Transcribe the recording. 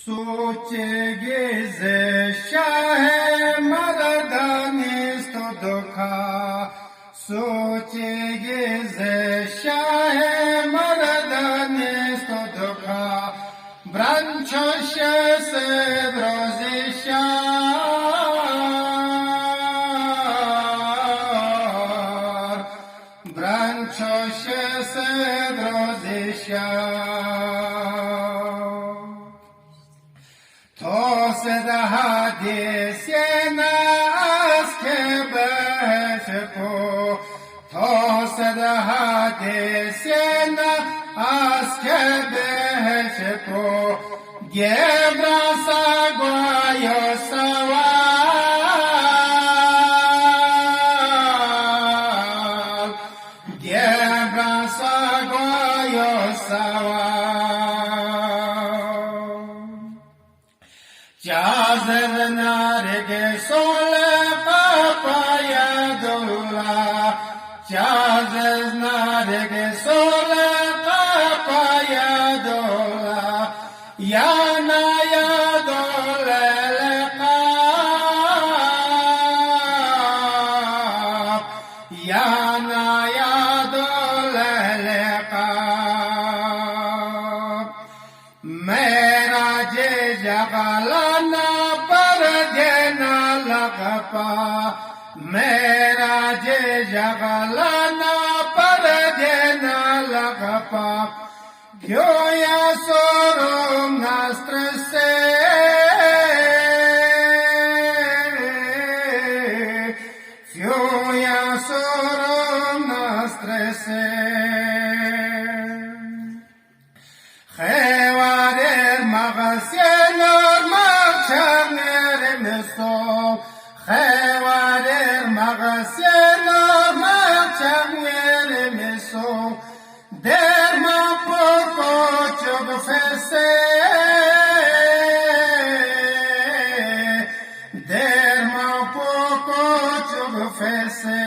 Suçegize şahe maradanisto dokha Suçegize şahe maradanisto dokha Branchoşe se drozişar Branchoşe se drozişar Tosed hadisena aske beşko Tosed hadisena aske beşko Gebrasa goyo saval Gebrasa goyo saval Cazer narge sole papaya dola Cazer narge sole papaya dola Yana ya dole leqab Yana ya dole leqab Meraj jagalana pardena lagpa Meraj jagalana pardena lagpa Gyoya sorum nastrese Gyoya sorum nastrese Xevarer mağasyenor mağçaner meso Xevarer mağasyenor mağçaner meso Derma poco çok fese Derma poco çok fese